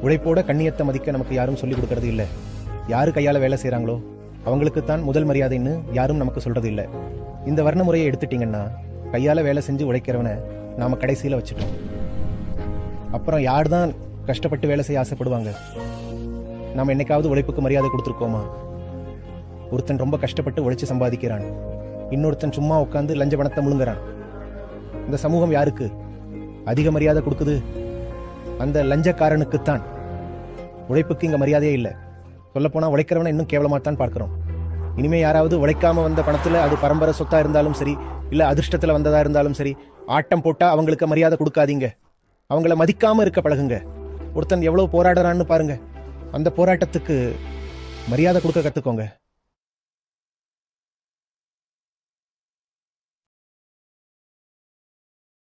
உழைப்போட கண்ணியத்தை மதிக்க நமக்கு யாரும் சொல்லிக் கொடுக்கறது இல்லை. யாரு கையால வேலை செய்யறாங்களோ அவங்களுக்குத்தான் முதல் மரியாதைன்னு யாரும் நமக்கு சொல்றது இல்லை. இந்த வர்ண முறையை எடுத்துட்டீங்கன்னா கையால வேலை செஞ்சு உழைக்கிறவனை நாம கடைசியில வச்சுட்டோம். அப்புறம் யார் தான் கஷ்டப்பட்டு வேலை செய்ய ஆசைப்படுவாங்க? நாம என்னைக்காவது உழைப்புக்கு மரியாதை கொடுத்துருக்கோமா? ஒருத்தன் ரொம்ப கஷ்டப்பட்டு உழைச்சு சம்பாதிக்கிறான், இன்னொருத்தன் சும்மா உட்காந்து லஞ்ச பணத்தை முழுங்குறான். இந்த சமூகம் யாருக்கு அதிக மரியாதை கொடுக்குது? அந்த லஞ்சக்காரனுக்குத்தான். உழைப்புக்கு இங்க மரியாதையே இல்லை. சொல்லப்போனா உழைக்கிறவனை இன்னும் கேவலமாத்தான் பார்க்கிறோம். இனிமே யாராவது உழைக்காம வந்த பணத்துல, அது பரம்பரை சொத்தா இருந்தாலும் சரி, இல்ல அதிர்ஷ்டத்துல வந்ததா இருந்தாலும் சரி, ஆட்டம் போட்டா அவங்களுக்கு மரியாதை கொடுக்காதீங்க. அவங்கள மதிக்காம இருக்க பழகுங்க. ஒருத்தன் எவ்வளவு போராடுறான்னு பாருங்க. அந்த போராட்டத்துக்கு மரியாதை கொடுக்க கத்துக்கோங்க.